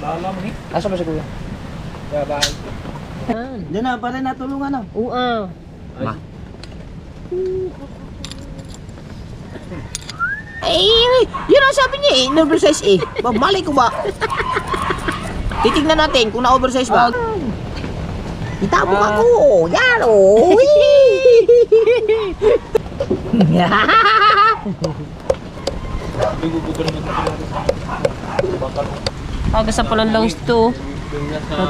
Bahala mo ni. Asa ba si kuya? Bye-bye. Yan. Diyan na, pare natulungan na. Ua. Ma. Yun ang sabi niya eh, na-oversize eh. Malay ko ba? Titignan natin kung na-oversize ba. Itabok ako. Yan o. Tagas sa palang langis to.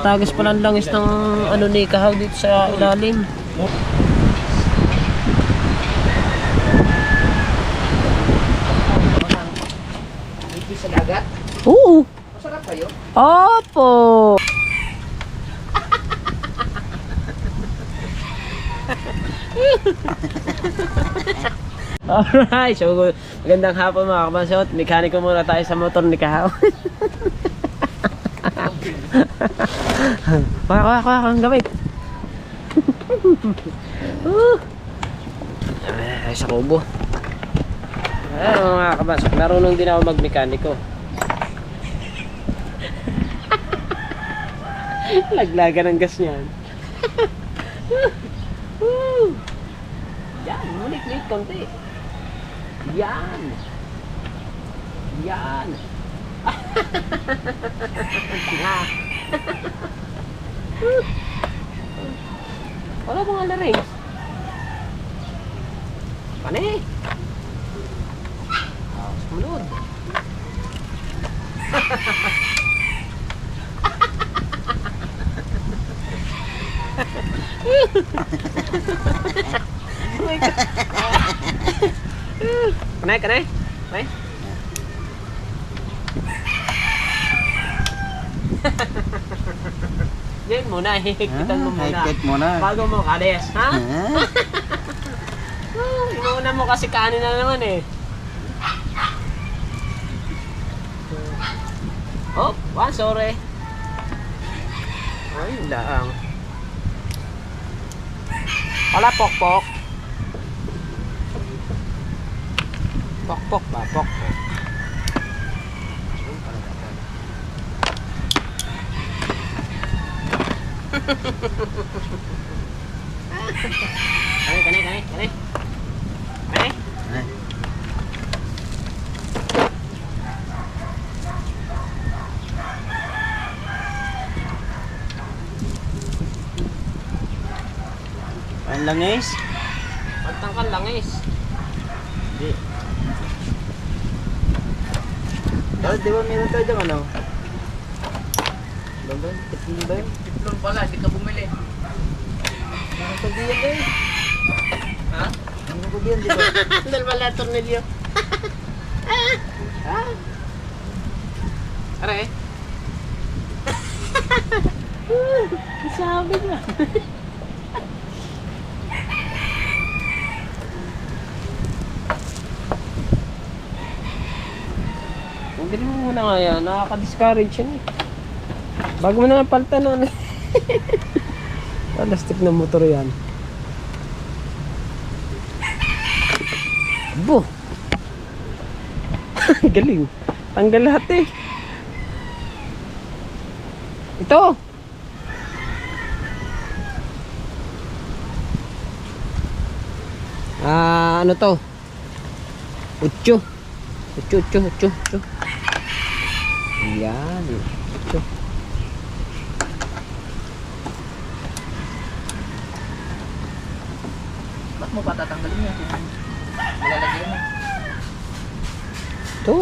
Tagas palang langis ng ano ni kahaw dito sa ilalim. Sa dagat. Oo. Masarap kayo. Opo. Alright, so magandang hapon mga kabansot. Mekaniko muna tayo sa motor ni Kahaw. Kuha, ang gamit. Ay, sa kubo. Ayun mga kabansot, marunong din ako magmekaniko. Laglagan ng gas niyan. Yan, mulit-lit konti. Yan. Yan. Wala mga laring. Pane. Sumunod. Kanay, kanay. Kanay. Yan muna, hihigpitan mo muna. Higpit muna. Bago mo kades, ha? Inuuna mo kasi kanin na naman eh. Oh, sorry. Ay, laang. Wala pokpok. Pokpok ba? Pokpok. Kanay. Ang langis? Pagtangkal langis. Hindi. Di ba meron tayo dyan ano? Ba? Tiplon ba yun? Tiplon pala, hindi ka bumili. Meron pa diyan eh. Ha? Meron pa diyan, di ba? Dahil wala tornilyo. Aray. Sabi niya. Hindi mo muna nga yan, nakaka-discourage yan eh. Bago mo na palitan nun eh. Plastic na motor yan. Abo! Galing. Tanggal lahat eh. Ito! Ano to? Utso. Utso. Yan. Utso. Ba't mo pa tatanggalin yan? Malalagyan mo. Ito.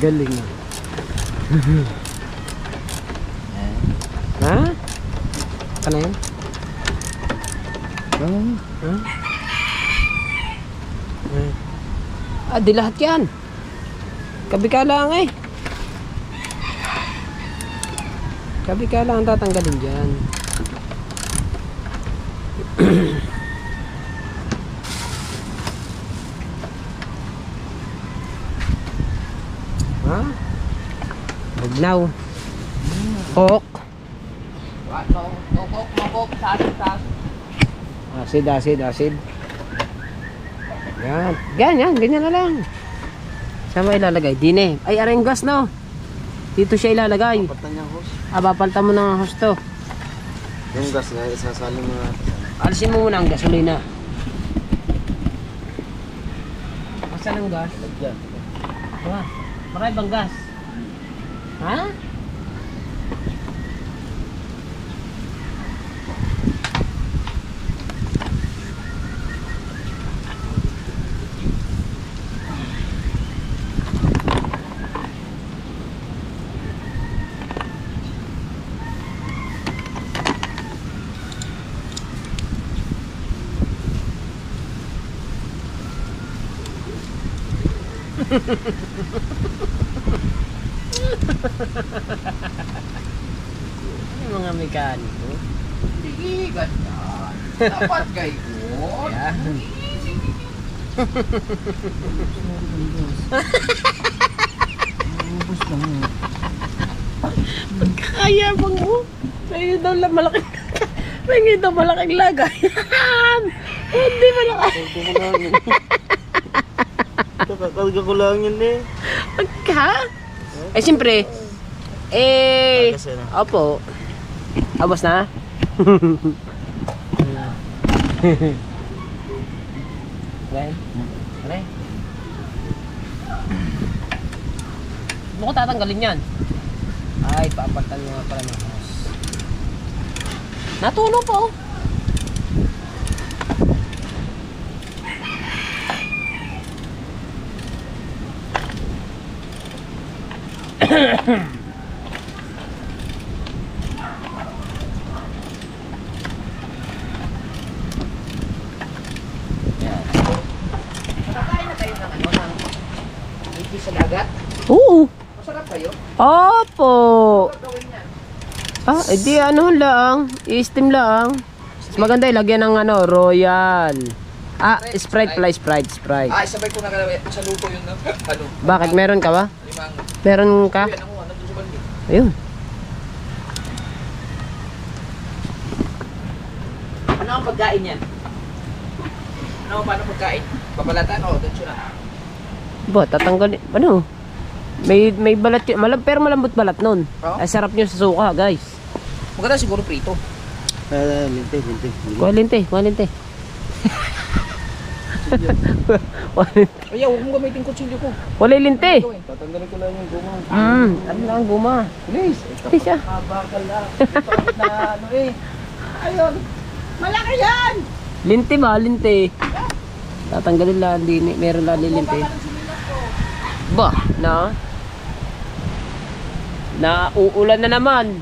Galing. Ha? Ano yan? Di lahat yan. Kabika lang eh. Kabika lang tatanggalin dyan. Ha? Bugnaw. Coke. Mokok, sas. Acid. Yan. Ganyan na lang. Saan mo ilalagay? Dine. Ay, aring gas, no? Dito siya ilalagay. Patan niyang hose. Papalitan mo ng host to. Yung gas na isasalin mo natin. Alisin mo muna ang gasolina. Asan ang gas? Lagyan. Marami bang gas? Ha? Yung mga mekaniko. Hindi ganyan. Dapat kayo. Yan. Kaya bang mo? May daw lang malaking malaking lagay. Hindi malaki. Kakalga ko lang yun eh. Ha? Eh siyempre. Kasi na. Opo. Abos na? Well, ano eh? Ano ko tatanggalin yan? Ay, papalitan mo nga pala ng hose. Natuno po. Nakakain na kayo ng ano, ng iti sa dagat. Oo. Masarap kayo. Opo. Gawin yan. Edi ano lang, i-steam lang. Mas maganda ilagyan ng ano, Royal. Sprite pala, Sprite. Sabay ko na kalawin. Sa luto yun na. Ano? Bakit meron ka ba? Limang. Meron ka? Yan ako, nandun sa balik. Ayun. Ano ang pagkain yan? Paano pagkain? Papalatan o dun siya na? Ba, tatanggalin. Ano? May balat yun. Pero malambot balat nun. Oo. Ay, sarap nyo sa suka, guys. Maganda siguro prito. Linte. Kualinte. Ay, huwag mo gamitin kutsilyo ko. Wala linte. Tatanggalin ko lang yung guma. Ano lang guma. Please. Siya. Kabagal lang. Ito na ano eh. Ayun. Malaki yan! Linte ba? Linte. Tatanggalin lang. Meron lang linte. Ba? Na uulan na naman.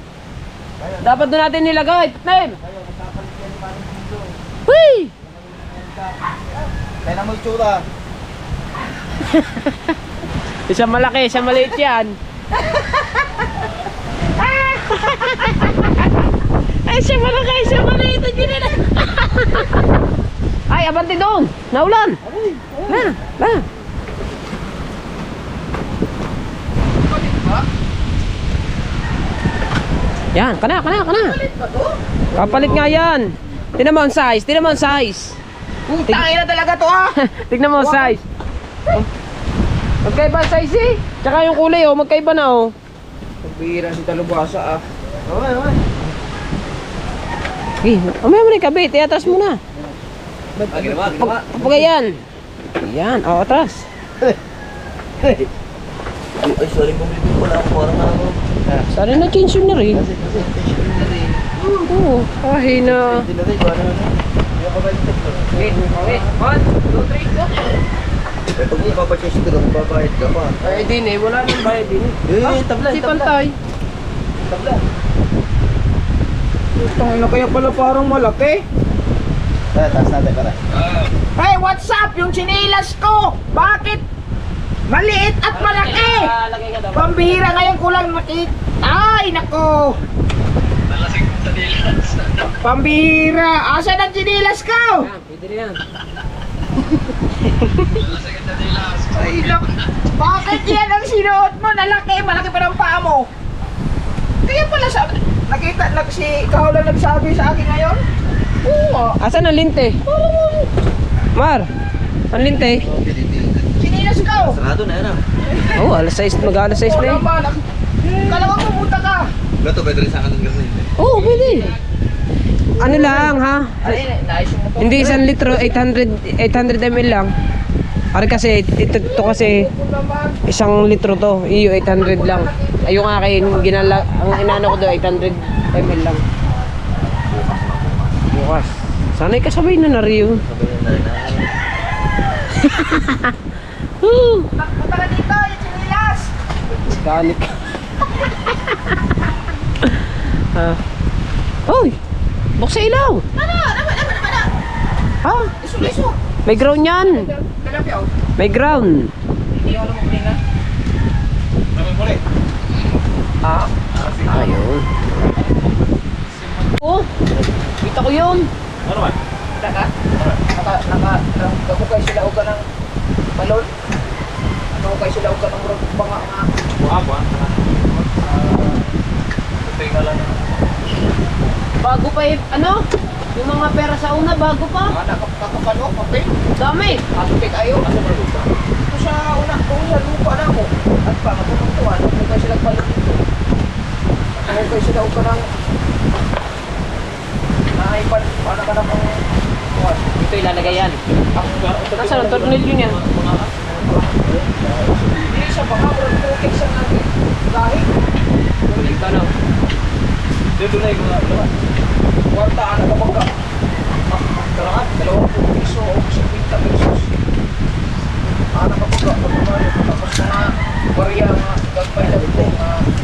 Dapat doon natin nilagay. Patnem! Huy! Kaya na mo itsura. Isa malaki, isa maliit yan. Ay, siya malaki, siya maliit. Ay, abante doon. Naulan. Na. Yan, kana. Kapalit nga yan. Tingnan mo ang size. Putang ina talaga to ah! Tignan mo ang size. Magkaiba ang size eh. Tsaka yung kulay magkaiba na Pagbihira si Talubasa ah. Okay. Umaya mo na yung kabit, atras mo na. Ginawa. Kapag yan. Yan, atras. Ay, sorry kung hindi ko lang parang ako. Sana na-change yun na rin. Oo, kahina. Hindi na rin, paano na? Hindi ako balik ito. Okay. 1, 2, 3, go! Pag ipapachase ko, magbabayad ka pa. Ay, din wala nang bayad din Tabla. Si Pantay. Tabla. Tangina kaya pala parang malaki. Taas natin para. Hey, what's up? Yung chinilas ko! Bakit? Maliit at malaki! Pambihira ngayon ko lang nakita. Ay, nako! Pambihira! Asan ang chinilas ko? Pwede na yan. Ay, nak. Bakit yan ang sinuot mo? Malaki pa ng paa mo. Kaya pala sa... Nakita, si ikaw lang nagsabi sa akin ngayon? Oo. Asan ang linte? Mar, ang linte? Sinilas ka. Sarado na yan ah. Oh, alas 6, mag-alas 6 na eh. Kalawang pumunta ka. Gato, pwede rin sa akin ng ganun hindi. Oo, pwede. Ano lang ha? Hindi 1 litro, 800 ml lang. Ari kasi, ito kasi 1 litro to. Iyo, 800 lang. Ayun akin, ang inano ko doon, 800 ml lang. Bukas. Sana'y kasabay na Rio. Sabihin na rin na. Punta ka dito, yung sinilas. Kanik. Ha? Hoy! Buksa ilaw! Ano? Ha? Iso. May ground yan! Kalapyaw. May ground! Hindi ako naman kanina. Ayun. Oh! Kita ko yun! Ano ba? Nakahukay sila o ka ng balon. Nakahukay sila o ka ng banga nga. Buha. Tingnan lang. Bago pa ano? Yung mga pera sa una, bago pa. Nakakapano, kapit. Dami! Kapit ayo. Ito sa una, kung sa lupa na ako. At pa, matutungtuan. Nakahukay sila balon dito. Nakahukay sila o ka ng naipan. Paano ka na kung Ito ilalagay yan. Nasaan ang tornilyo niya? hindi siya baka protect sa natin. Dahil, Ito na. Dito na yung mga kwartaan na kapag ka. Kailangan, 20 piso o 50 pesos. Ano kapag ka, tapos mga barya, mga gagpay na ito,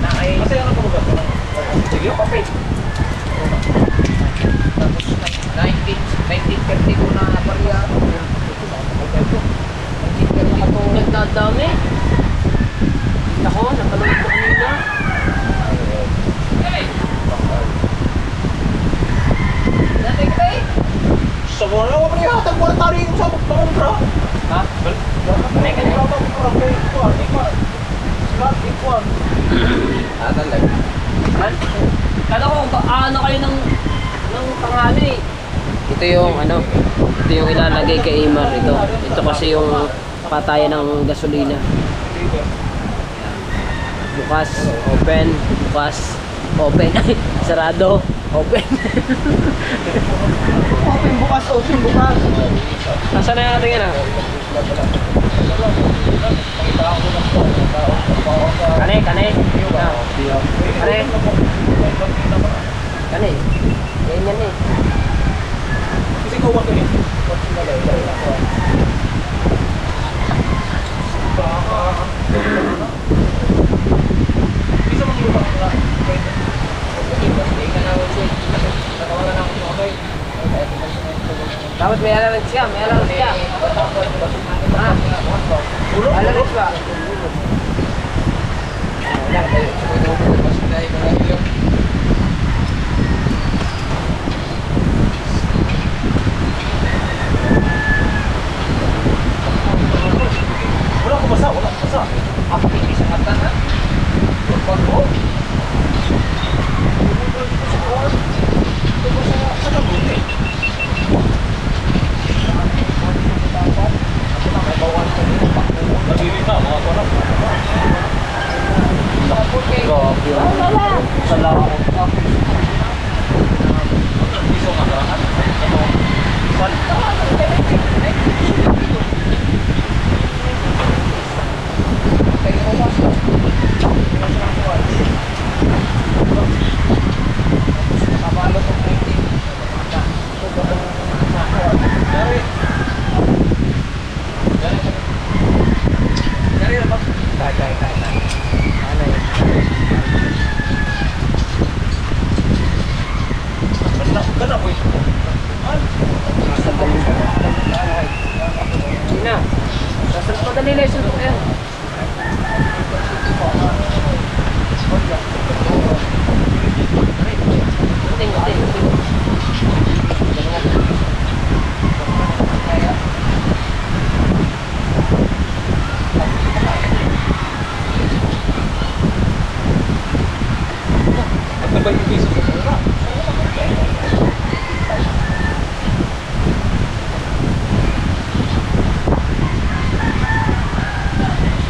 na ay... Kasi ano kapag ito? Sige, kapit. Tapos 1930 ko na barya. 1930 ko. Nagdadami. Ako, napanood ko kanina. Dati kita eh. Sa mga lang, wala yung hatag mo na tari yung sa pangundra. Ha? Kanay. Talaga. Kala ko, ano kayo ng pangalan eh. Ito yung ano, ito yung ilalagay kay Imar ito. Ito kasi yung patayan ng gasolina. Bukas, open, bukas, open. Sarado, open. Open bukas, open bukas. Nasaan na natin yan ah? Kane. Kane. Ganyan eh. Kasi kuha ko yun. Bisa mong lupang na. Dapat may alarm siya, may alarm siya. Ha? Alarm ba? Wala ko basa, wala ko basa. Ako hindi sa katan ha. Lupang ko. Sa kabuti. Nagili ka, mga konak. Salamat. Piso nga karahan. Ganda po ito. Sina. Sasal pa dali lesson ko yan. 20 piso sa mura.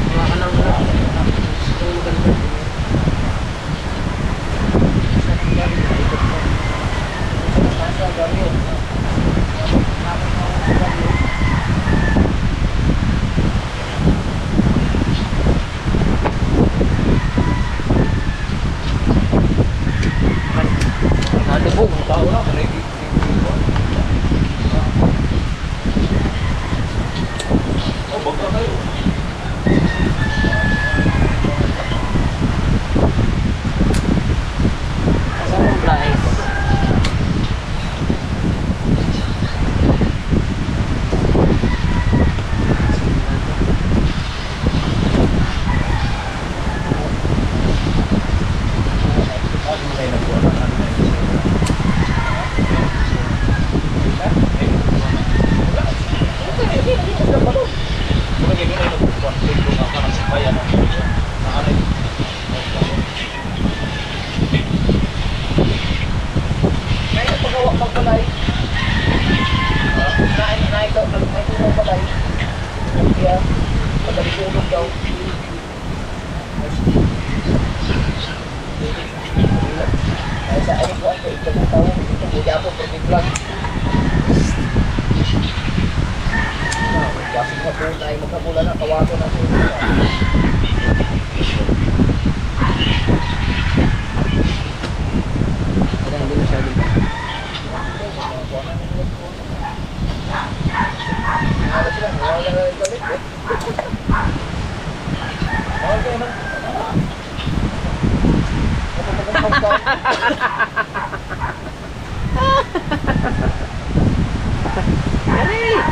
Wala ka lang Nalubog, tao na, kanay oh, baka kayo. Saan ang price?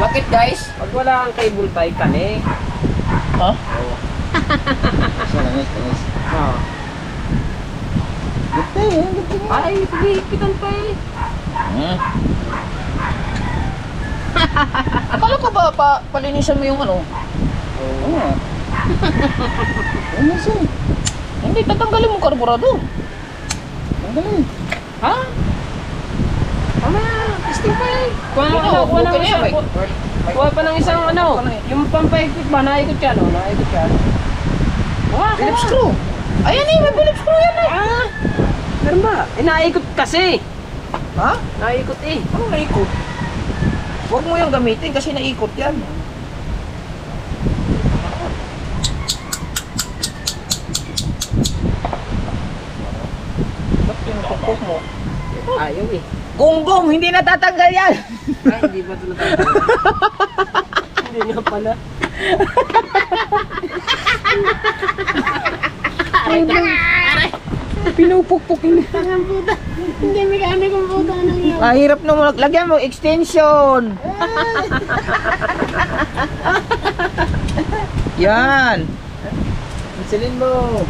Bakit guys? Pag wala kang cable tie ka eh. Ha? Oo. Ay, sige, ipitan pa eh. Akala ko ba palinisan mo yung ano? Oo. Hindi, tatanggalin mo karburador. Tanggalin. Ha? Testing pa eh. Kuha Ano, kuha okay na yan, ng kuha pa ng isang ano, yung pampaikot ba, naikot yan, oh, naikot yan. Phillips screw. Ayan eh, may Phillips screw yan eh. Ah, meron ba? Eh, naikot kasi. Ha? Naikot eh. Ano naikot? Huwag mo yung gamitin kasi naikot yan. Ba't pinupukpok mo? Ayaw eh. Gunggong, hindi natatanggal yan. Ay, hindi ba ito natanggal? Hindi nga pala. Pinupukpukin. Hindi may kung puta ng iyo. Mahirap na lagyan mo extension. Yan. Silin mo.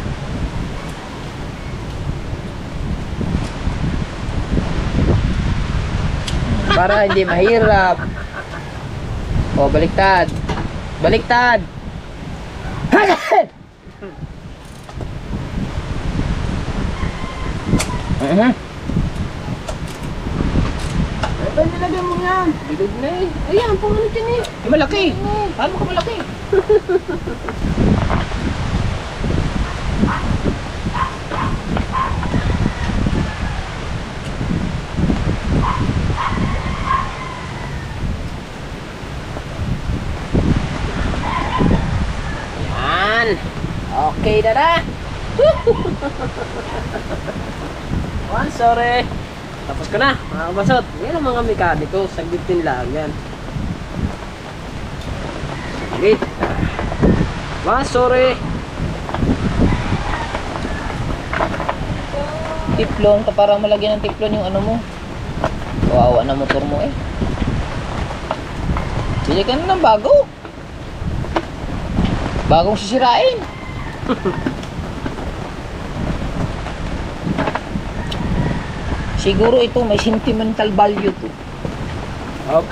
Para hindi mahirap. O, baliktad. Baliktad. Ba't nilagyan mo yan? Bilog na eh. Ayan, pangalit yan eh. Malaki. Paano ka malaki? Yan. Okay na na. Sorry. Tapos ko na, mga kabasot. Yan ang mga mekaniko. Saglit din lang yan. Saglit. Sorry. Tiplon, parang malagyan ng tiplon yung ano mo. Kawawa na motor mo eh. Bili ka na ng bago. Bagong sisirain. Siguro ito may sentimental value to. Up.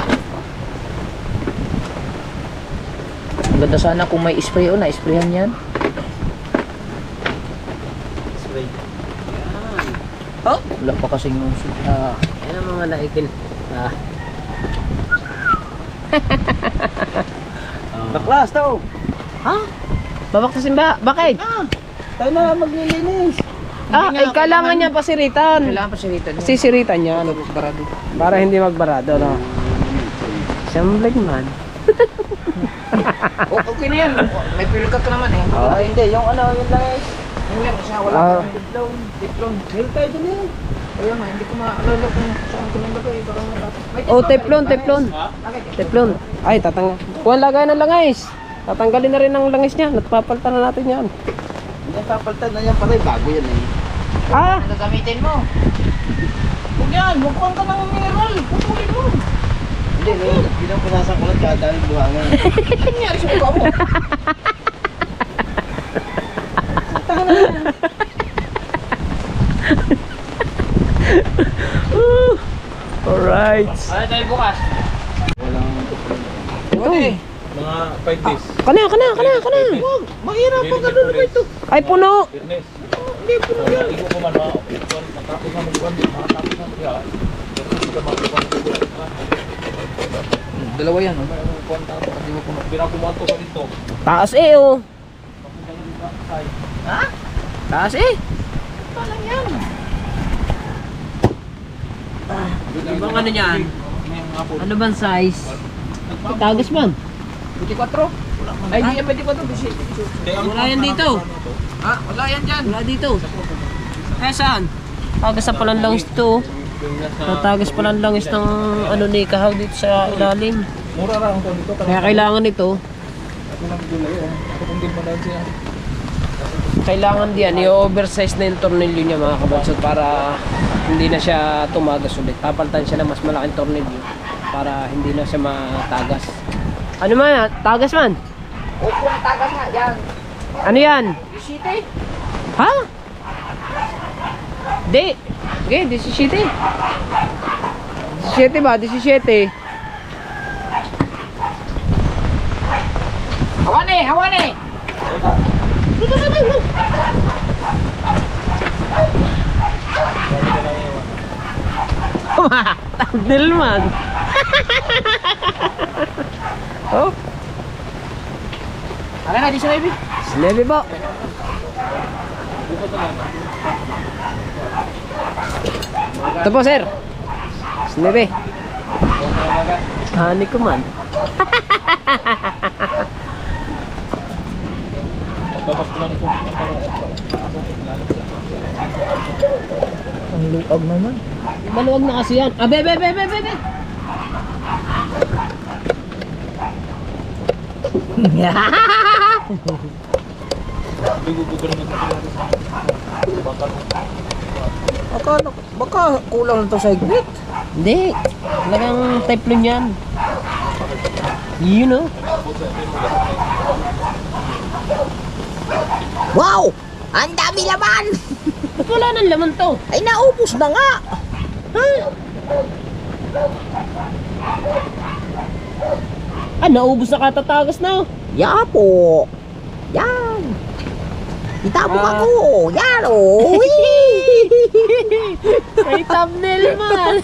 Ganda sana kung may spray o na-sprayan yan. Spray. Yan. Oh? Wala pa kasing usok. Yan ang mga laikin. Baklas daw. Ha? Babaktasin ba? Bakit? Tayo na maglilinis. Ay kailangan niya pasiritan. Kailangan pa siritan yun. Sisiritan niya. Barado. Para hindi magbarado, no? Siyempre man. Okay na yan. May pilkat ka naman eh. Hindi, yung ano, yung langis. Yung yan, siya wala Ah. pa rin diplom. Meron tayo dun eh. Ayun nga, hindi ko maalala kung saan ko nilagay. Baka may Oh, teflon. Teflon. Ay, kuha lagay ng langis. Tatanggalin na rin ang langis niya. Napapalitan na natin yan. Hindi papalitan na yan pala, bago yan eh. Ah! Ano gamitin mo? Huwag yan, mukhang ka ng mineral. Pupulin mo. Hindi, pinapunasan ko lang kaya dahil buhangin. Ano nangyari sa mukha mo? Alright. Ano tayo bukas? Walang Ito eh. Mga 5 days. Kana. Huwag, mahirap pag ano naman ito. Ay, puno. Fitness. Hindi po na yan. Igo ko man matapos na magbuwan. Matapos na magbuwan. Dalawa yan. Oh. Binakuman to sa dito. Taas eh, oh. Ha? Taas eh. Paano yan? Ibang ano niyan? Ano bang size? Tagas man. 24? Ay, di yan 24. Wala yan dito. Ha? Wala yan dyan. Wala dito. Eh, saan? Tagas na palang langis to. Tagas palang langis ng ano ni Kahaw dito sa ilalim. Mura ra ang to dito. Kaya kailangan ito. Kung din mo na siya. Kailangan diyan i-oversize na yung tornilyo niya mga kabansod para hindi na siya tumagas ulit. Papalitan siya ng mas malaking tornilyo para hindi na siya matagas. Ano man? Tagas man? Opo, ang tagas nga. Yan. Ano yan? City? Ha? Di. Okay, 17. 17 ba? 17. Hawan eh! Tagdil man. Oh, Ano nga, di sa baby? sinebi po. Ito po, sir. Sinebi. Hani ko man. Tapos ko lang ito. Ang luag naman. Maluwag na kasi yan. Ah, be. Bigo ko naman Baka kulang na to sa higpit. Hindi. Talagang teflon yan. You know? Wow! Ang dami laman! Ba't wala nang laman to? Ay, naubos na nga! Ah, naubos na katatagas na. Yapo! Yan! Itabok ako! Yan o! Ay, thumbnail man.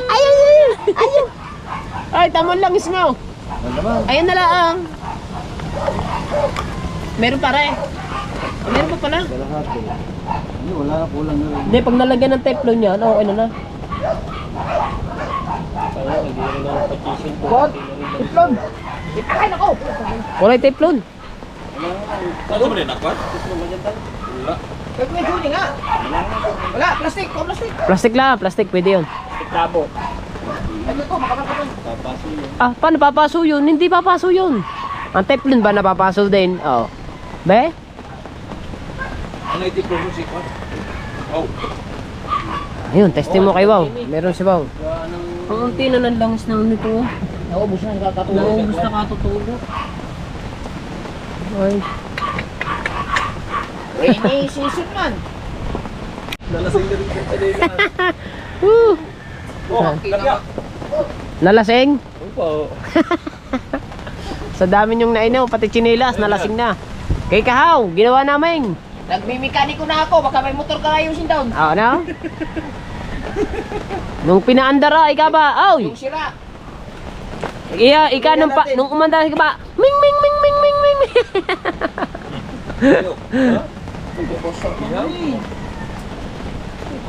Ayun! Ay, tamon lang mo. Ayun na lang. Meron pa rin. Meron pa pala. Wala na, kulang na rin. Hindi, pag nalagyan ng teflon yan, okay na na. Bot! Itlog! Ipakain ako! Wala yung teflon. Ano ba rin akwa? Wala. Pwede may huli nga. Wala, plastic. Plastic. Plastic, pwede yun. Labo. Ano to, makapapatol. Ah, paano papaso yun? Hindi papaso yun. Ang teflon ba napapaso din? Oo. Be? Ano iti promo si Kwan? Oh. Ayun, testing mo kay Wow. Meron si Wow. Ang unti na ng langis na nito. Naubos na kakatulog. Naubos na katutulo. Ay. Rainy season man. Nalasing na rin ko sa dito. Woo! Oh, kaya. Nalasing? Opo. Sa dami niyong nainom, pati chinilas, nalasing na. Kay Kahaw, ginawa namin. Nagmimekaniko na ako, baka may motor ka ayusin down. Oo na? Nung pinaandara, ika ba? Oy! Yung sira. Iya, ika nung umandara, ika ba? Ming, ming, ming, ming, ming, ming.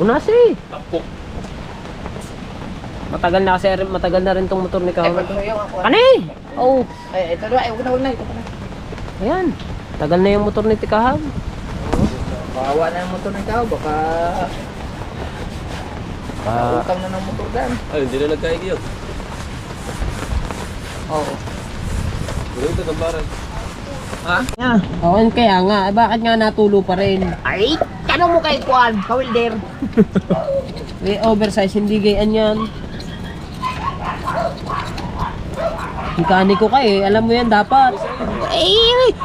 Kunasi. Tampok. Matagal na rin tong motor ni Ay, Kahaw. patuloy yung ako. Kani? Oh, Ay, ito na, huwag na, ito na. ayan. Tagal na yung motor ni Tikahaw. Bawa na ang motor ng tao, baka utang na ng motor dyan. Ay, hindi na nagkaigi yun. Oo. Pero ito tambaran. Oo, kaya nga. Eh, bakit nga natulo pa rin? Ay, tanong mo kay Kuan, kawilder. May oversize, hindi gayaan yan. Mekaniko ka eh. Alam mo yan dapat.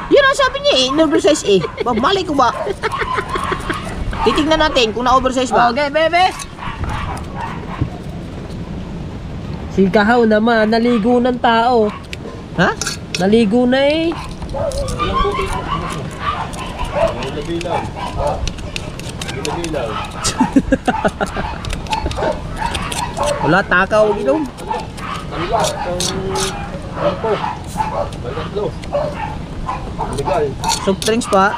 Yun ang sabi niya eh, na-oversize eh. Malay ko ba? Titignan natin kung na-oversize ba. Okay, bebe. Si Kahaw naman, naligo ng tao. Ha? Naligo na eh. Nabilaw. Nabilaw. Wala, takaw, inom. Kaliwa. Tampo. Bagatlo. Legal. Soft drinks pa.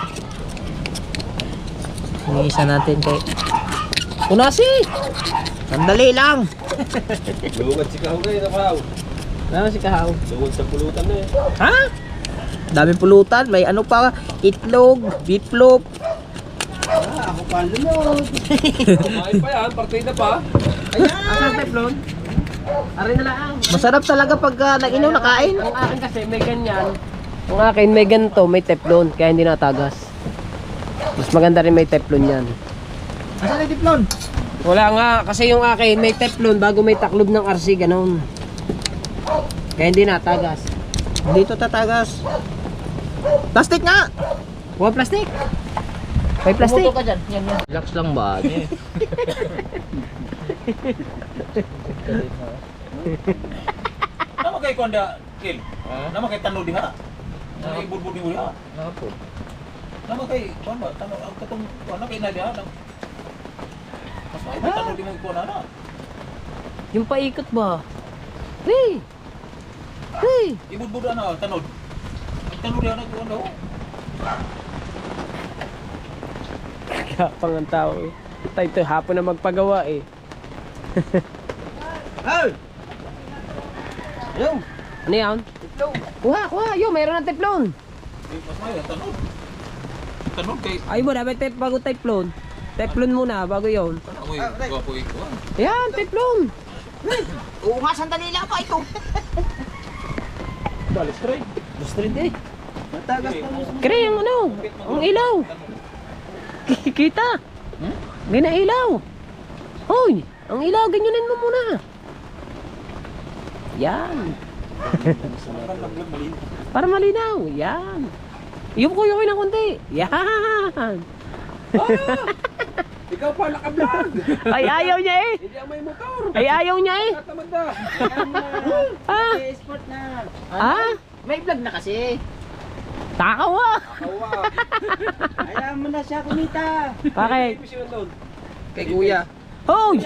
Isa natin kay... Kunasi! Sandali lang. Lugad si Kahaw kayo na Kahaw. Ano si Kahaw? Lugad sa pulutan na eh. Ha? Daming pulutan, may ano pa, itlog, beefloaf. Kumain pa yan, partida pa. Asan teflon? Aray na lang. Masarap talaga pag nag-inom nakain. Ang akin kasi may ganyan. Ang akin may ganito, may teflon, kaya hindi natagas. Mas maganda rin may teflon yan. Asan yung tiplon? Wala nga, kasi yung akin may teflon bago may taklob ng RC, ganun. Kaya hindi natagas. Dito tatagas. Plastic nga! Huwag plastic. May plastic. Pumuto ka dyan. Yan, yan. Relax lang ba? Nama kay Konda Kil. Nama kay Tano diha. Nama kay Budbud ni diha. Nama kay kuan ba? Tano ang katong kuan kay na diha. Mas may Tano di mo kuan na. Yung paikot ba? Hey! Hey! Ibudbud na Tano. Ang Tano diha na kuan daw. Kapang ang tao eh. Ito hapon na magpagawa eh. Hey! Yo! Ano yan? Kuha, kuha. Yo, mayroon ng teflon. Mas may Tano. Tano kay Ay mo na, may bago teflon. Teflon muna, bago yon. Uy, gwapo iko. Ayan, teflon. Oo nga, sandali lang pa ito. Balis tray. Street eh. Kaya yung ano, ang ilaw. Kita. May na ilaw. Hoy, ang ilaw, ganyanin mo muna. Yan. Para malinaw. Yan. Yung ng konti. Yan. Ikaw pa naka-vlog. Ay, ayaw niya eh. Hindi ang may motor. Ay, ayaw niya eh. Tatamanda. Ah? Sport na. Ah? May vlog na kasi. Takaw ah. Kawa. Ayaw mo na siya kumita. Bakit? Kay kuya. Hoy!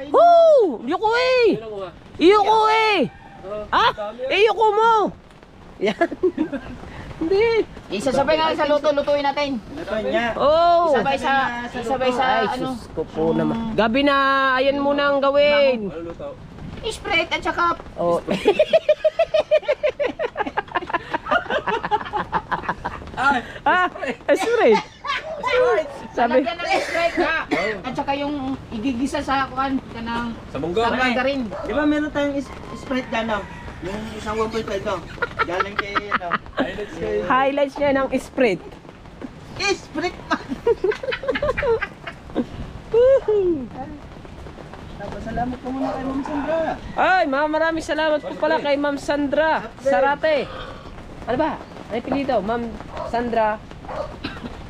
Hoo! Yuko eh! Iyoko eh! Ah? Iyoko mo! Yan. Hindi. Isasabay nga sa lutuin natin. Oh! Isabay sa Ay, ano. sus ko po naman. Gabi na, ayan muna ang gawin. Sprite at saka Oh. Ah, Sprite. Sabi, Talagyan ng Sprite ha. At saka yung igigisa sa kuan kanang Sa munggo. sa margarine. Di ba meron tayong Sprite dyan, no? Yung isang 1.5 ito. Galing kay, ano? highlights niya ng Sprite. Sprite man! Salamat po muna kay Ma'am Sandra. Ay, maraming salamat po pala kay Ma'am Sandra Sarate. Ano ba? Ano yung pilito? Ma'am Sandra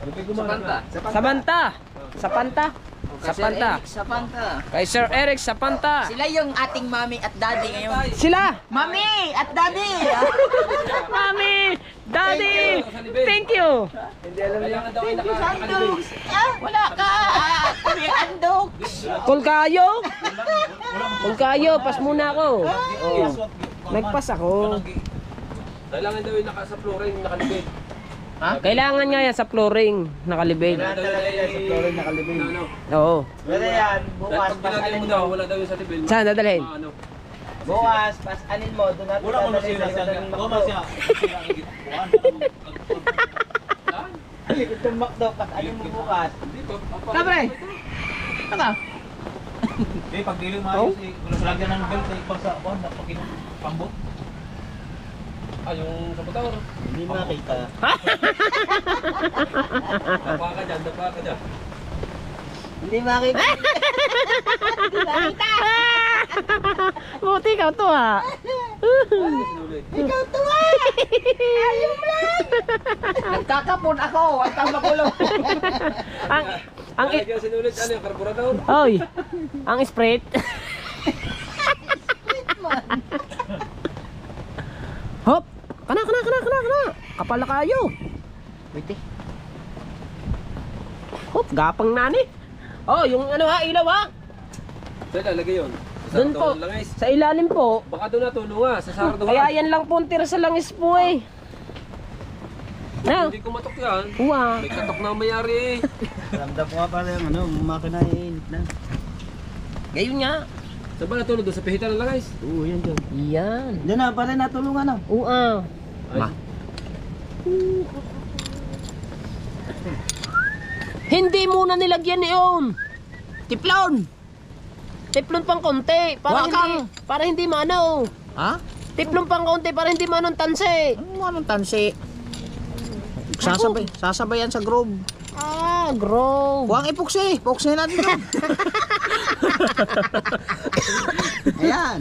Sabanta. Sabanta. Sapanta. Sapanta. Sapanta. Kay Sir Eric Sapanta. Sila yung ating mami at daddy ngayon. Sila. Mami at daddy! Mami, Daddy, thank you. Wala ka! Kami andok! Kulkayo. Kulkayo, pas muna ako. Oh. Nagpas ako. Kailangan daw yung sa flooring nakalibid. Kailangan nga yan sa flooring, nakalibid. Oo. Pero yan, bukas, Pag ginagawa mo daw, wala daw yung sa libid. Saan dadalhin? bukas, pas anin mo, doon natin Wala ko dadalhin nasira sa siya. likod ng Wala McDo. siya. Likod ng McDo, pas anin mo bukas. Kabre! Ano? Eh, pag dili maayos, gusto lagyan ng belt sa ipag sa buwan, pambot. Ah, yung sa motor. Hindi makita. Dapa ka dyan. Hindi makita. Buti ikaw to ha. Ikaw to Nagkakapon ako! At ang makulong! ang Kaya sinulit, ano yung karburador? Oy. Ang Sprite. Hop. Kana. Kapala kayo. Wait eh. Hop, gapang nani. Oh, yung ano ha, ilaw ha. Saan lalagay yun? Doon po. Sa ilalim po. Baka doon natulong nga, sa sarado Kaya yan lang po ang tira sa langis po eh. Na. Hindi kumatok yan. Uwa. May katok na mayari eh. Ramdam ko nga pala yung ano, makina iinit na. Gayon nga. Saan ba natulog doon? Sa pihitan ng langis? Oo, yan dyan. Yan. Diyan na, pala natulungan na. Uwa. Ay. Hindi muna nilagyan yun. Tiplon! Tiplon pang konti. Para Wakang. hindi maano. Ha? Tiplon pang konti para hindi maano ang tanse. Ano mo anong tansi? Sasabayan sa grove. Ah, grow. Huwag ipuksi. Puksi natin yun. Ayan.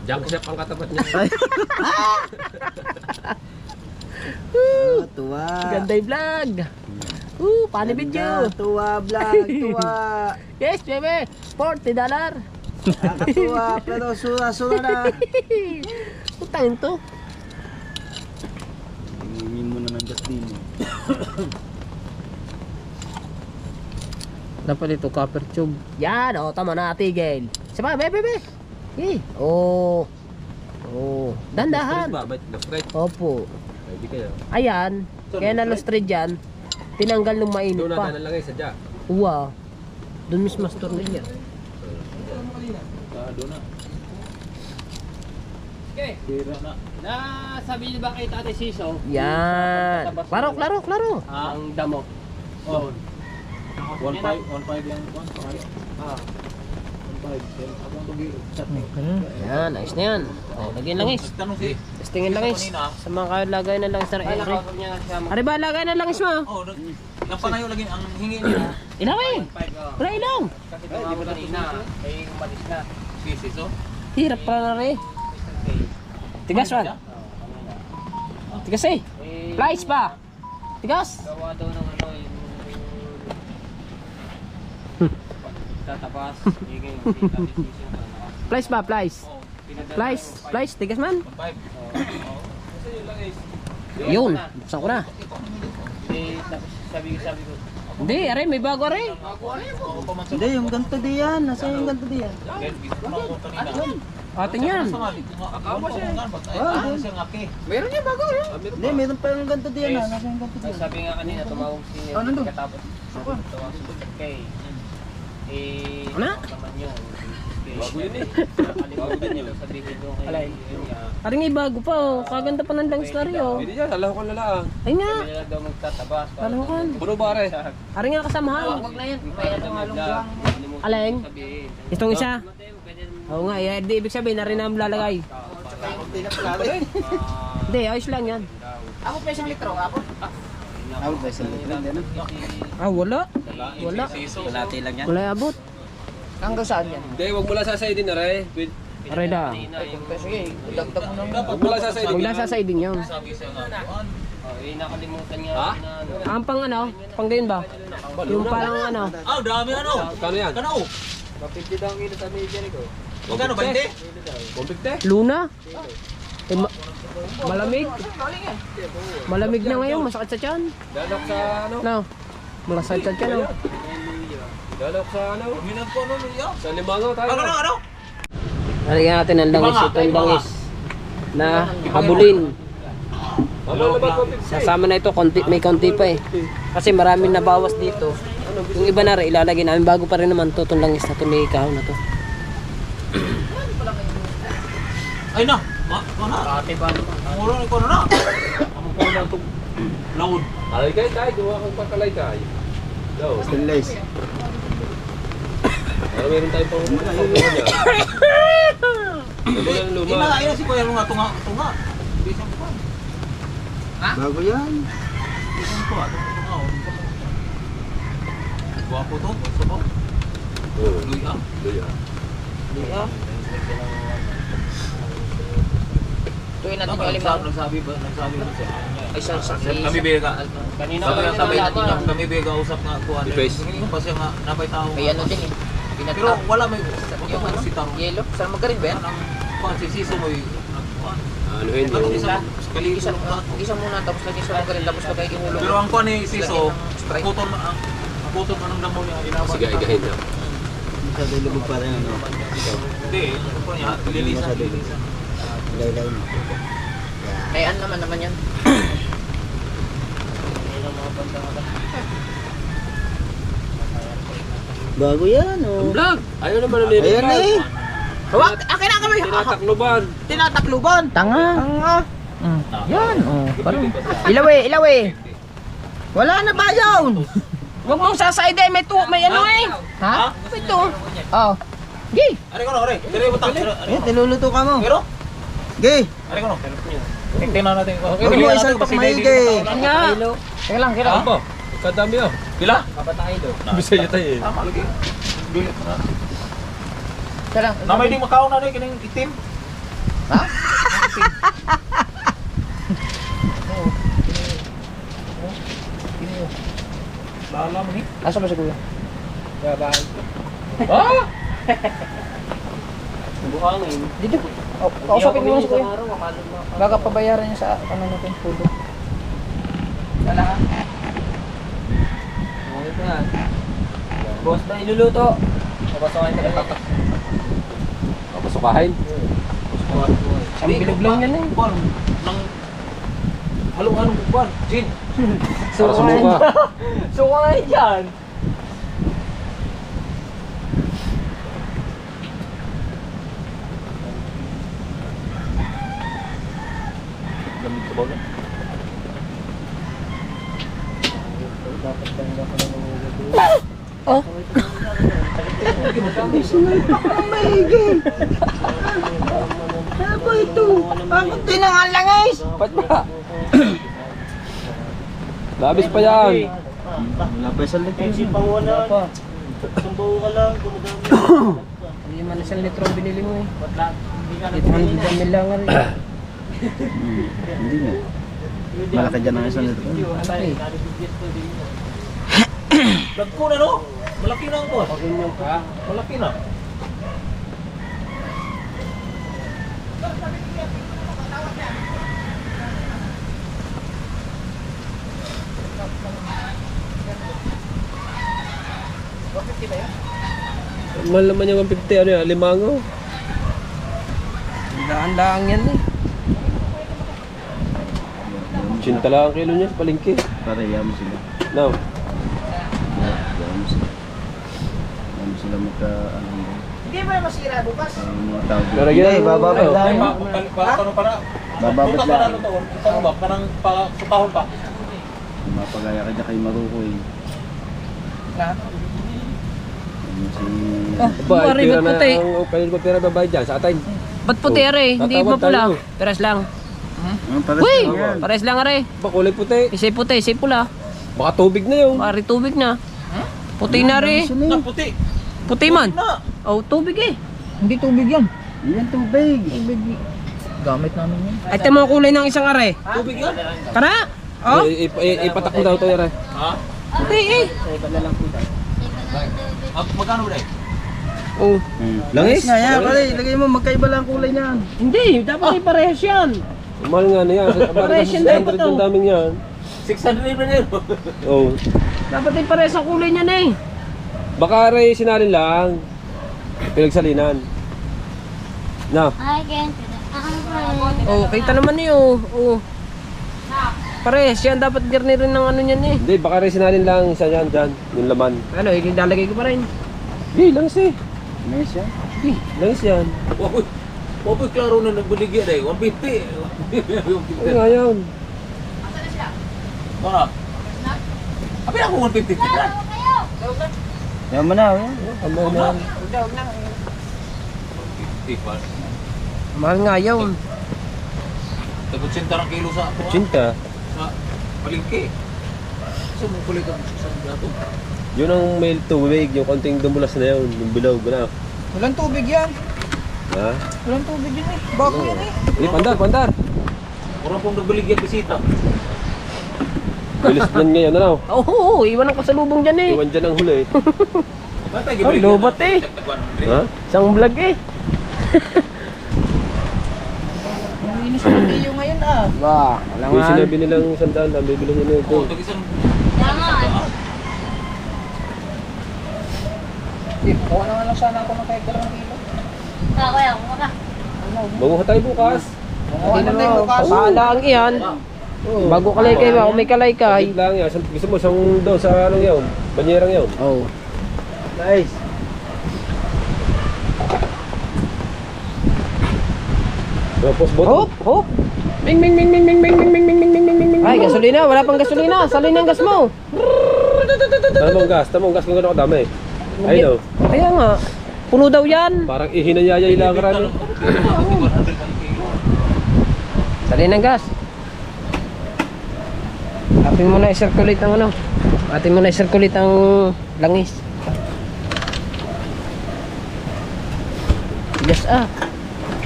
Junk shop ang katapat niya. Tuwa. Ganda yung vlog. Paano video? Tuwa, vlog, tuwa. Yes, bebe. $40. Nakakatuwa, pero sura-sura na. Utangin to. Tingin mo naman Justin. Dapat ito copper tube. Yan, tama na, tigil. Saba, bebe. Oh. Dandahan. Left right. Opo. Pwede kaya. Ayan. Kaya nalustrid yan. Tinanggal nung mainit Doon pa. na lang eh, sadya. Uwa. Doon mismo mas tornilyo. Doon na. Sabi niyo ba kay Tatay Siso? Yan. Laro. Ang damo. Oh. 1.5 yan. 1.5. Yan, ayos na yan. Lagyan langis. Tanong si... Testingin langis. Sa mga lagay na langis na rin. Nakakot niya siya Ari ba, lagay na langis mo? Oh, napangayo lagi ang hingi niya. Ilawin. Wala ilaw. kasi tumawag kanina. May umalis na. Sisis, oh. Hirap pa na rin. Tigas man. Tigas eh. Flies pa. Tigas. Gawa daw ng ano yung... Tatapas. Hingin yung si Tatay Siso. Flies ba, flies. Flies. Tigas man. 1.5. Kasi yun lang is... Yun. Buksan ko na. Tapos sabi ko. Hindi, aray, may bago aray. Hindi, yung ganito diyan. Nasa yung ganito diyan. Ating yan. Meron niya bago yun. Hindi, meron pa yung ganito diyan. Nasa yung ganito diyan. Sabi nga kanina tumawag si... Nandun? Katapos. Tumawag si kay... Ano? Naman yun. Bago yun eh. Nakalimutan niya sabihin doon kay... Aring may bago pa oh. Kaganda pa ng langis na rin oh. Pwede dyan, alam ko lala. Ay nga. Sabi nila daw magtatabas. Kalawakan. Puro bare. Aring nga kasamahan. Huwag na yan. May ano nga lumbang. Aleng? Sabihin. Itong isa. Oo nga, di ibig sabihin na rin namin lalagay. Hindi, ayos lang yan. Ako pa isang litro. Ako. Ako ba isang litro din? Ah, wala. Wala. Kalati lang yan. Wala abot. Hanggang saan yan? Hindi, wag mo lang sasaydin na rin. Aray na. Sige, dagdag mo nang... Wag mo lang sasaydin. Huwag lang sasaydin yun. Sabi siya nga, nakalimutan nga Ha? na ano. Ang pang ano? Pang gayon ba? Yung parang ano? Ah, dami ano. Kano yan? Kanao. Kapit daw ang kilo sa media ko. Magkano 20? 150? Luna? Eh, malamig? Malamig na ngayon, masakit sa tiyan. Dalok sa ano? No. Masakit sa tiyan. Oh. Dalok sa ano? Minag ko ano niya. Sa Limangaw tayo. Ano? Halika natin ang langis. Ibanga, Ito yung ibanga. langis. Na habulin. Mamaya ba 150? Sasama na ito, may konti pa eh. Kasi maraming nabawas dito. Yung iba na rin, ilalagay namin bago pa rin naman to, itong langis na to, may kahon na to. Ay na. Na. Ate ba? Ang ulo ni ko na. Ang ulo na itong laod. Alay kayo tayo, gawa kang pakalay tayo. Daw. Stainless. Para meron tayong pang niya. Ito lang luma. Inalain na si Kuya Lunga tunga. Bisang ko. Bago yan. Bisang ko tunga. Guwapo to. Gusto ko. Oo. Luya. Luya. Tuwin natin yung alimaw. Nagsabi ba siya? Ay, sa Kami bega. Kanina Kami bega usap nga kuan. Di-face. Kasi nga napay tao. May ano din eh. Pero wala may Yung ano, si tao. yellow. Saan magaling ba yan? Ang kuan si Siso mo Ano yun? Ano Yung isa Isa muna, tapos lagi sa magaling, tapos pagka ihulog. Pero ang kuan ni Siso, Lagyan ng Sprite. ang puton ng damo niya inabot. sige, igahin na. Sa lulubog pa rin ano. Hindi, ano po niya, lilisan. Laylay mo. Kayaan naman yan. Bago yan oh. Vlog! Ayaw naman na nilipad. Ayan eh. Hawak! Akin na kami! Tinatakloban. Tinatakluban! Tanga! Yan! Oh, parang... Ilaw eh! Wala na ba yun? Huwag mong sasayday, may ano eh! Ha? Ito! Oh. Gi! Ari ko no, ari. Dire mo tang. Eh, niluluto ka mo. Pero, Gay! ari ko no. Tingnan natin ko. Huwag mo isang tok maigi. Yan nga! Teka lang, Ano ba? Kadami oh. Pila? Bisaya tayo eh. Tama lagi. Dili ko na. Teka lang. Namay di makaon na ni kining itim. Ha? Lala mo ni. Asa ba si Kuya? Babahan. Ah! Buhangin. Dito. Oh, kausapin mo si Kuya. Baga pabayaran niya sa ano natin, pudo. Wala ka? Ito na. Boss na iluluto. Papasokahin ka na. Papasokahin? Ang bilog lang yan eh. Kuan nang halong-halong kuan. Jin. Para sa mukha. Sukay dyan! Gamit ko ba na? Oh! Ano ba ito? Bakit tinangal lang guys? Ba't ba? Labis pa yan. Wala pa isang litro. Hindi man isang litro ang binili mo eh. 800 ml lang rin. Hindi nga. Malaki dyan ang isang litro. Lag ko na no. Malaki na ang kuan. Malaki na. Mahal naman yung 150, ano yan, Limangaw. Daan-daan yan eh. 80 lang ang kilo niya sa palengke. Pareha mo sila. Now, Pareha mo sila. Pareha mo sila magka... Ano, Hindi ba masira bukas? ang mga tao. Pero yan, Hindi, bababad ano, lang. Ay para. Bababad Punta ka na lang. to. Ikaw ba kanang pasahon pa? Mapagaya ka dyan kay Maruko eh. Na? Ano si... ba, Mari, pera ba't na, puti? ang kanil ko pera babayad dyan, sa atin. Ba't puti are? Hindi Tatawad ba pula? tayo. Peras lang. Pares Uy! lang yan. Pares lang are. Ba, kulay puti. Isa'y puti, isa'y pula. Baka tubig na yun. Mari tubig na. Puti na rin. Na puti. Puti man. Na. Oh, tubig eh. Hindi tubig yan. Yan tubig. Gamit namin yan. Ay, tama ang kulay ng isang are. Tubig yan. Tara! Ah? Ipatak mo daw to, Yara. Ha? Hindi eh. Magkano ba dahil? Oh. Langis? Nga yan, pare. Lagay mo, magkaiba lang kulay niyan. Hindi, dapat may parehas yan. Mahal nga na yan. Pares yan, dapat 600 to. yung daming yan. 600 na yun. Oh. Dapat may parehas ang kulay niyan eh. Baka rin sinalin lang. Pinagsalinan. Na. I can't do that. Oh, kita naman niyo. Oh. Parehas yan, dapat garnirin ng ano niyan eh. Hindi, baka rin sinalin lang isa yan dyan. Yung laman. Ano, ilalagay ko pa rin. Hindi, langis eh. Langis yan? Langis yan. Wapoy, klaro na nagbuligyan eh. 150. Ay nga yan. Baka. Abi ako 150 ka. Yan mo na. Ama na. Mahal nga yun. Tapos sintarang kilo sa ako. Cinta. Sa palengke. Sa mga kulit ang sa gato. Yun ang may tubig, yung konting dumulas na yun, yung bilog na. Walang tubig yan. Ha? Walang tubig yun eh. Bago yan eh. Hindi, pandar. Kurang pong nagbuligyan bisita. Bilis nan ngayon, ano? Oo, iwan ang kasalubong dyan eh. Iwan dyan ang huli. Ay, lobat eh. Ha? Isang vlog eh. Malinis na tayo ngayon ah. Ba, wala Yung nga. sinabi nilang sandaan lang, bibili nyo ito. Oh, tagisang Kuha na nga lang sana ako ng kahit 2 kilo. Kuya, kumaka. Maguha tayo bukas. Hindi na tayo bukas. Paala ang iyan. Bago kalay ba? Kung may kalay ka. Saglit lang yan. Gusto mo, isang doon sa anong yun? Banyerang yun. Oo. Nice. Tapos boto. Hop, hop. Ming ming ming ming ming ming ming ming ming ming ming ming ming. Ay, gasolina, wala pang gasolina. Salin ang gas mo. Tamang gas kung gano'n kadami. Ayun o. Kaya nga. Puno daw yan. Parang ihinayaya lang karami. Salin ang gas. Atin mo na i-circulate ang ano. Atin mo na i-circulate ang langis. Yes ah.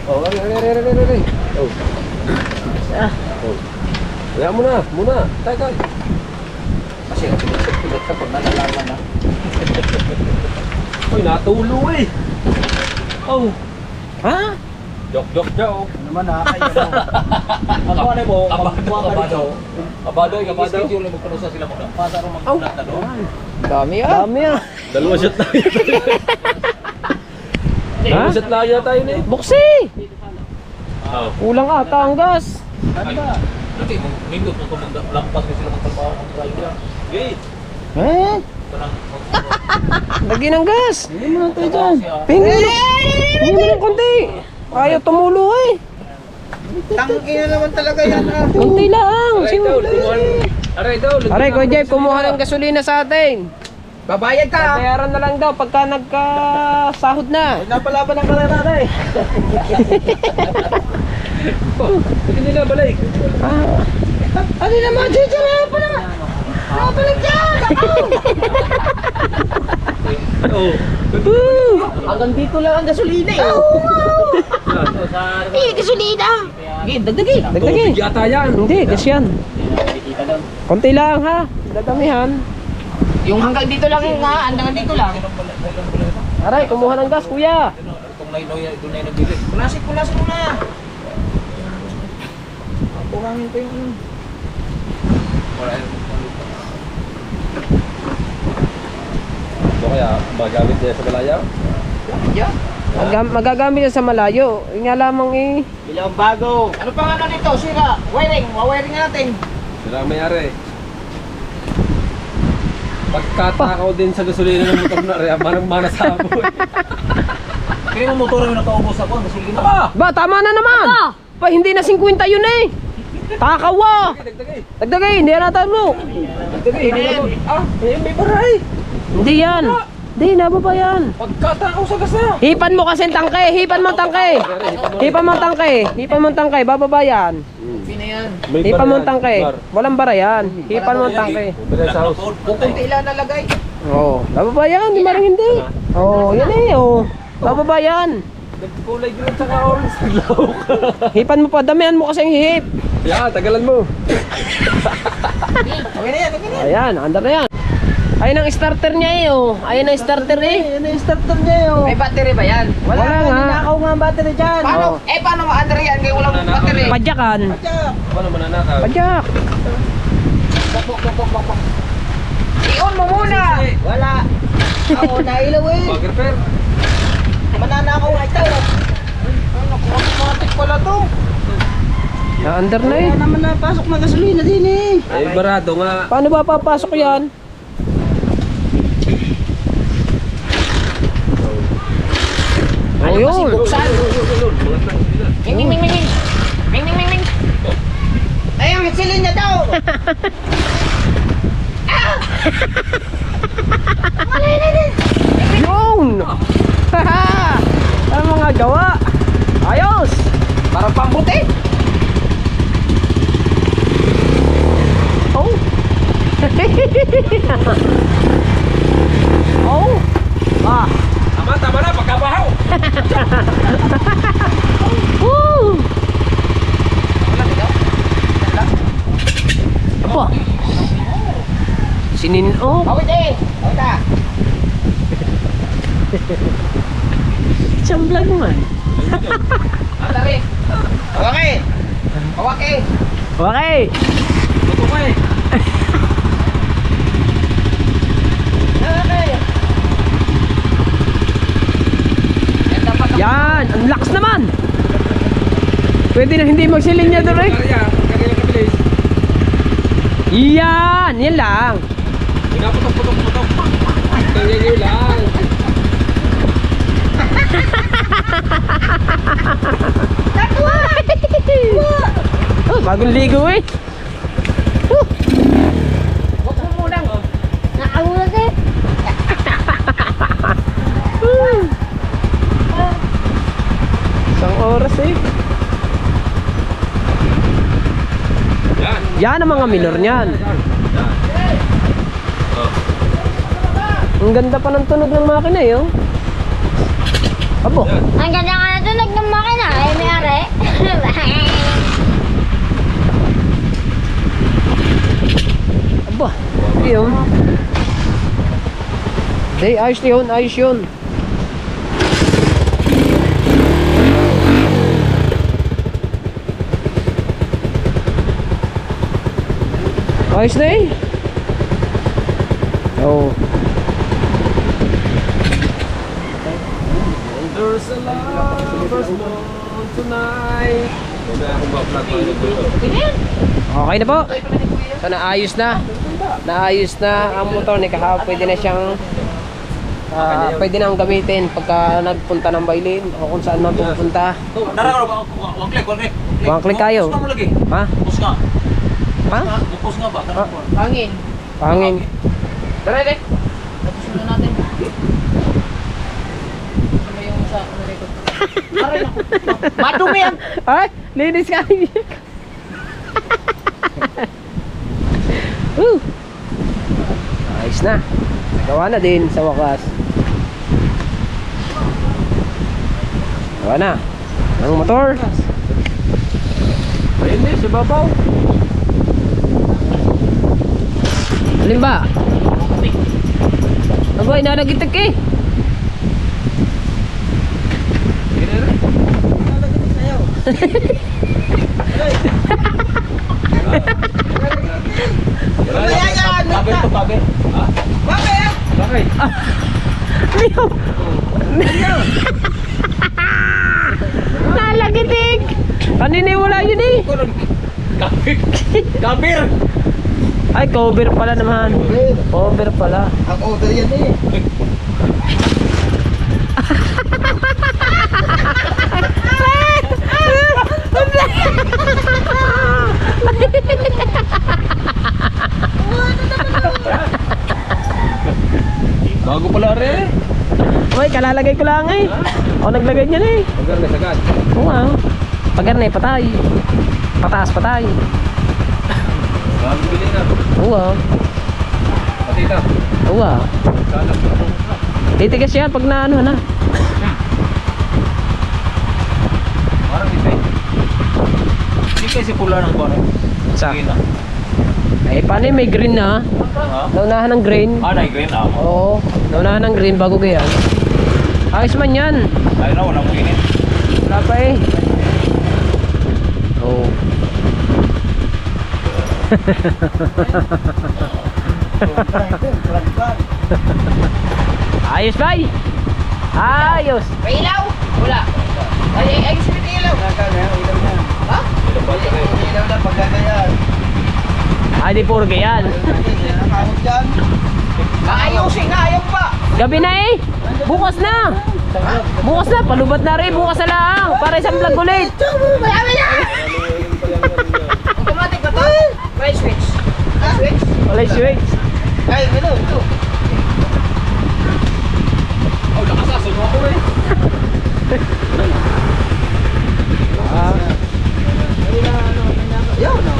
Oh, ari. Oh. Yes ah. Oh. Kaya muna. Tay. kasi pilit ka pag nalalaman na. Uy, natulo eh. Oh. Ha? Joke. Naman nakakaya mo. Ako ano mo? Kabado. I-schedule na magpanusa sila mo. Para rin magpulat na doon. Dami ah. Dami ah. Dalawa shot lang yun. Dalawa shot lang yun tayo na eh. Buksi! Oh. Kulang ata ang gas. Dati, nindot mo kung lampas ko sila magtrabaho ng driver. Okay. Eh? Lagi ng gas. Hindi mo na tayo dyan. Pingin mo ng konti. Ayaw tumulo eh. Tangina naman talaga yan ah. Konti lang. Aray daw. Aray, Kuya Jeff, kumuha ng gasolina sa atin. Babayad ka. Bayaran na lang daw pagka nagkasahod na. Napalaban ng karera na eh. Hindi nila balik. Ah. Ano naman, Chicha na pa naman. Napalik dyan. Oo. Hanggang dito lang ang gasolina eh. Eh, gasolina. Dagdagi. Tubig yata yan. Hindi, gas yan. Konti lang ha. Dadamihan. Yung hanggang dito lang nga, hanggang dito lang. Aray, kumuha ng gas, kuya. Kung nainoy, doon na yung nagbili. Pulasik mo na. Kurangin ko yung... Ano kaya, magamit niya sa malayaw? Magagamit yan sa malayo. Yung nga lamang eh. Bilang bago. Ano pang ano nito? Sira. Wiring. Wawiring natin. Sila ang mayari. Pagkatakaw din sa gasolina ng motor na rin, manang-mana sa apoy. Kaya yung motor yung nakaubos ako, gasolina. Ba, tama na naman. Pa, hindi na 50 yun eh. Takaw ah. Dagdagay, hindi yan natin mo. May baray. Hindi yan. Hindi, nababa yan. Pagkatakaw sa gas na. Hipan mo kasi ang tangke. Hipan mo ang tangke. Bababa yan. Hipan mo ang tangke. Walang bara yan. Hipan mo ang tangke. Sa house. Kunti lang nalagay. Oo. Bababa yan. Di marang hindi. Oo, yan eh. Oo. Bababa yan. Nagkulay green tsaka orange. Naglaho ka. Hipan mo pa, damihan mo kasi ang hihip. Yan, tagalan mo. Okay na yan, okay na yan. Ayan, andar na yan. Ayun ang starter niya eh, oh. Ayun ang starter eh. Yan yung starter niya yun. May battery ba yan? Wala Wala nga, nga. ninakaw nga ang battery dyan. Paano? Oh. Paano ma-under yan? Kaya walang battery. Padyakan. Tsak. Paano mananakaw? Padyak. I-on mo muna! Wala. Ako nailaw eh. Bagger pair. Mananakaw nga ito. Automatic pala to. Na-under na eh. Wala naman napasok na gasolina din eh. Ay, barado nga. Paano ba papasok yan? Oh, yun. Buksan. Ming, ming, ming, ming, ming. Ming, ming, ming, ming. Ay, ang gasolina niya daw. Yun! Haha! Ang mga gawa. Ayos! Parang pambuti. Oh! Oh! Ah! Tama na, pagkabahaw. Woo! Apa? Sininok. Awit eh. Awit ah. Isang vlog mo man. Andari. Okay. Okay. Okay. Okay. Yan! Ang lakas naman! Pwede na hindi magsiling niya doon eh. Kaya kabilis. Yan! Yan lang. Pinaputok. Kaya yun lang. Oh, bagong ligo eh. Huwag mo munang. Nakaulat eh. Isang oras eh. Yan. Yan ang mga minor niyan. Ang ganda pa ng tunog ng makina eh, oh. Abo. Ang ganda nga na tunog ng makina. Ay, may are. Aba. Yun. Hey, ayos yun, ayos yun. Ayos na eh. Oh. There's a lover's moon tonight. Okay na po. So naayos na. Naayos na ang motor ni Kaha. Pwede na siyang pwede na ang gamitin pagka nagpunta ng bailin o kung saan man pupunta. Nararo ba? One click. One click kayo. Pus nga mo lagi. Ha? Pus nga. Ha? Pus nga ba? Hangin. Pangin. Tara, Dek. Tapos muna natin. Ano yung sa ano dito? Aray naku. Madumi yan. Ay, linis ka. Ayos na. Gawa na din sa wakas. Gawa na. Ang motor. Ayun din, sa babaw. Alin ba? Aba, inalagitik eh. Kabel to kabel. Ha? Bakit? Bakit? Leo! Nalagitik! Kaniniwala yun eh. Kabel. Ay, cover pala naman. Cover pala. Ang order yan eh. Bago pala rin. Uy, kalalagay ko lang eh. Ako naglagay niyan eh. Pagar na sagad. Oo nga. Pagarne, patay. Pataas, patay. Bago bili na. Oo ah. Pati ito. Oo ah. Sana. 啊 Titigas yan pag na ano na. Hindi kasi pula ng kuwan. Sa? Sige na. Eh, paano yung may green na? Ha? Naunahan ng green. Ah, na-green na. Oo, naunahan ng green bago ganyan. Ayos man yan. Ayun na, walang init. Wala pa eh. Oo. Ayos ba? Ayos. May ilaw? Wala. Ay, gusto nito ilaw. Ha? Ilaw na pagkakayan. Ay, di puro ganyan. Nakakot dyan. Ayusin na, ayaw pa. Gabi na eh. Bukas na. Bukas na, palubat na rin. Bukas na lang. Para isang vlog ulit. Marami na! Automatic ba ito? May switch. Switch? Wala yung switch. Ay, ano? Ito. Oh, nakasasun mo ako eh. Ayaw na.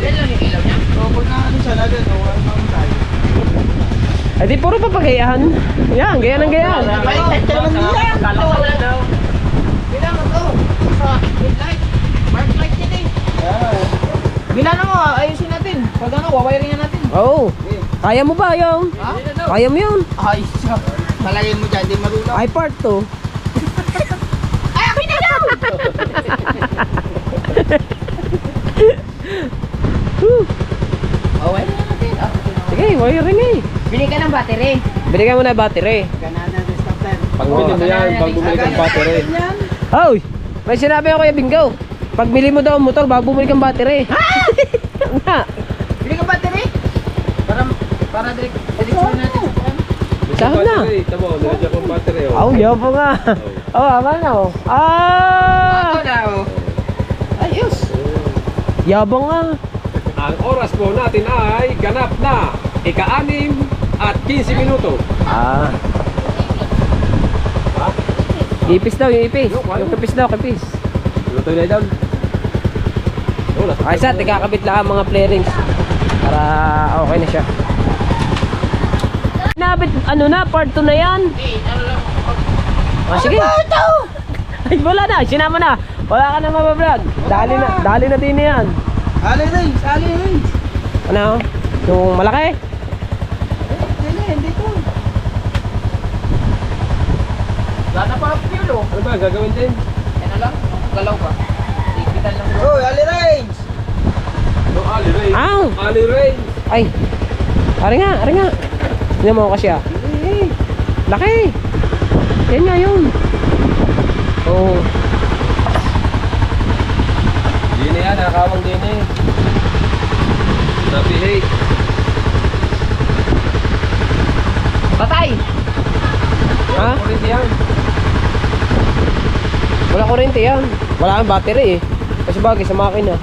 Yan lang yung ilaw niya. So, pag na ano siya na dyan, wala naman tayo. Ay, di puro papagayahan. Yan, gayan ang gayan. Baliktad ka naman niya. Kala ko wala daw. Bilang ako. Sa light. Mark light yan eh. Bilang mo, ayusin natin. Pag ano, wawiring natin. Oo. Kaya mo ba yung? Ha? Kaya mo yun. Ay, Palagay mo dyan, di marunong. Ay, part 2. ay, akin na daw! Oh, wiring natin. Sige, wiring eh. Bili ka ng battery. Binigyan mo na yung battery. Ganana na stopper. Pagbili mo yan, bago bumili kang battery. Hoy! May sinabi ako kay Bingo. Pag bili mo daw ang motor, bago bumili kang battery. Ha? Bili ka battery? Para direksyon natin. Sahod na. Tamo, nilagyan kong battery. Aw, yapo nga. Oh, ama na oh. Ah! Ako daw. Ayos. Yabang nga. Ang oras po natin ay ganap na ika-6 at 15 minuto. Ah. Ipis daw, yung ipis. Yung kipis daw, kipis. Luto na doon. Ay, sa, tigakabit lang ang mga flarings. Para okay na siya. Nabit, ano na, part 2 na yan. Ah, sige. Ay, wala na, sinama na. Wala ka na mabablog. Dali na din yan. Ali rin. Ano? Yung malaki? Hindi ko. Wala na pa fuel oh. Ano ba gagawin din? Yan na lang. Galaw ka. Ipitan lang. Oh, Ali Range. No, Ali Ray. Aw! Ali Ray. Ay. Ari nga. Hindi mo kasi ah. Laki. Yan nga yun. Oh. Di na yan, nakakawang din eh. Napihate. Patay! Ha? Kulit yan. Wala kuryente yan. Wala kang battery eh. Kasi bagay sa makina.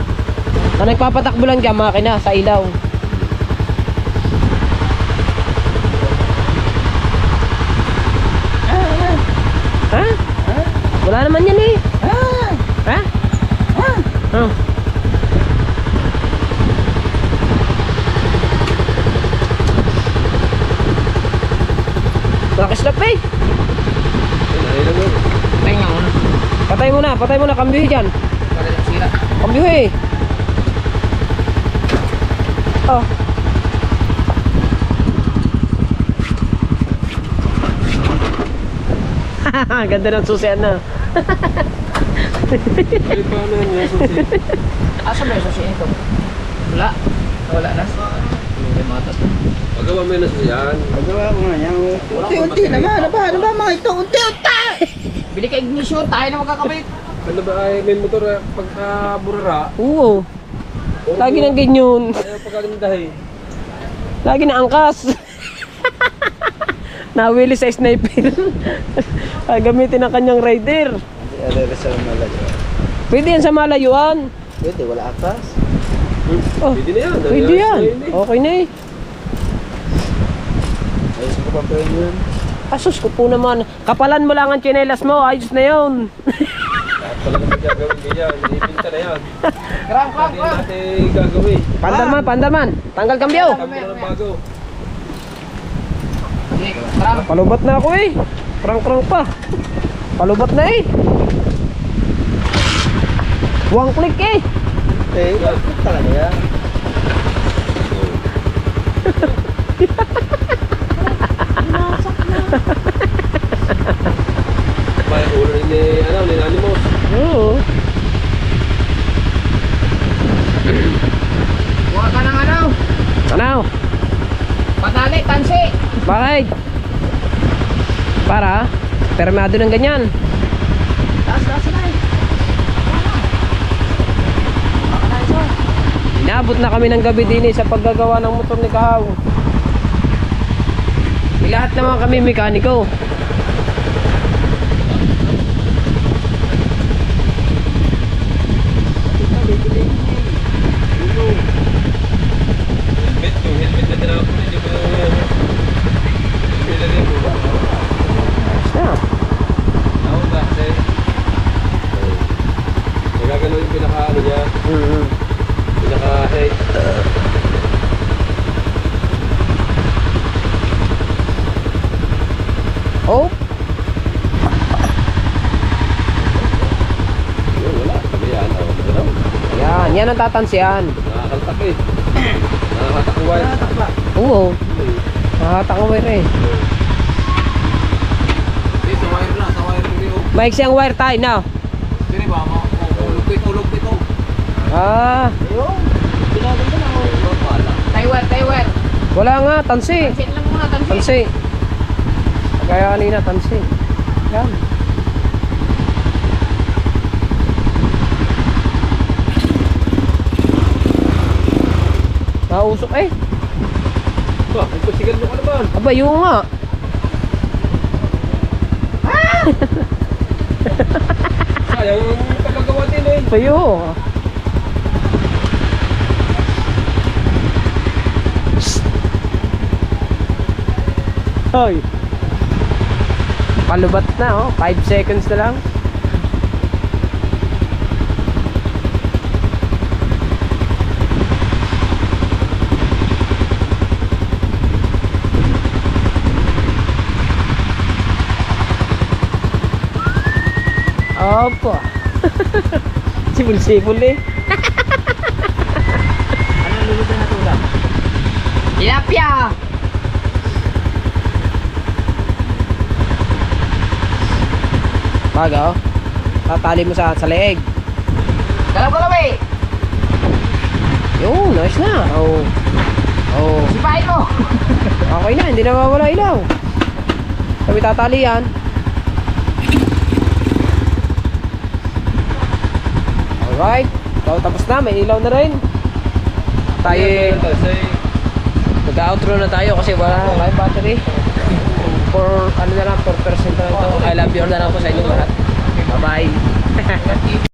Ang nagpapatakbo lang dyan makina sa ilaw. Ha? Wala naman yan eh. Ha? Ha? Nakaslap eh. Pahinga mo na. Patay mo na, kambihi dyan. Para lang sira. Kambihi. Oh. Ganda ng susian na. Ay, paano yan susi? Asa ba yung susi ito? Wala. Wala na. May mata to. Pagawa mo yun na susiyan. Pagawa ko nga yan. Unti-unti naman. Ano ba mga ito? Unti-unti! Bili ka ignition, tayo na magkakabit. Ano ba ay may motor pagka-burara? Oo. Lagi ng ganyan. Ayaw pagkalindahin. Lagi na angkas. Nawili sa sniper. Ay, gamitin ang kanyang rider. Sa malayo. Pwede yan sa malayuan. Pwede, wala akas. Oh, Pwede na yan. pwede yan. Okay na eh. Ayos ko pa pa yun. Asus ko po naman. Kapalan mo lang ang tsinelas mo. Ayos na yun. Talagang magagawin ganyan. Ipinta na yan. Kram. Hindi natin gagawin. Pandarman. Tanggal kambyo. Kami na ng bago. Kram. Palubat na ako eh. Krang pa. Palubat na eh. One click eh. Eh, talaga yan. May ulo ni Animos. Oo. Huwag ka ng ano. Ano? Patali, tansi. Bakit? Para? Permado ng ganyan. Taas na eh. Inabot na kami ng gabi din sa paggagawa ng motor ni Kahaw. Lahat naman kami mekaniko. Helmet na tinawag ko. Hindi ko nilagay mo. Basta. Ako ba kasi nagagano yung pinaka-ano niya. Pinaka-head. Oh, Yun, wala. Sabi yan. Gano'n. yan ang tatansiyan. Nakakaltak eh. Nakakatakuan. Oo. Nakakatakaway rin. Hindi, sa wire na, sa wire rin yun. Maiksi ang wire tie na. Hindi ba, ulog dito. Ah, Taiwan. wala nga, tansi. Tansin lang muna, tansin. Tansi. Kaya kanina, tansi. Yan. Nausok eh. Ba, ang pasigan mo ka naman. Aba, yung nga. Sayang yung pagkagawa din eh. Payo. Hoy. Palubat na oh. 5 seconds na lang. Opo. Sipul-sipul eh. Anong lulod na natulog? Tilapia. Baga oh. Tatali mo sa leeg. Galaw eh. Yun, nice na. Oh. Oh. Sipahin mo. Okay na, hindi na mawala ilaw. Sabi tatali yan. Alright. So, tapos na, may ilaw na rin. Tayo mag-outro na tayo kasi wala na live battery. For ano na lang, 4% na lang ito. I love you all na lang po sa inyong lahat. Bye bye.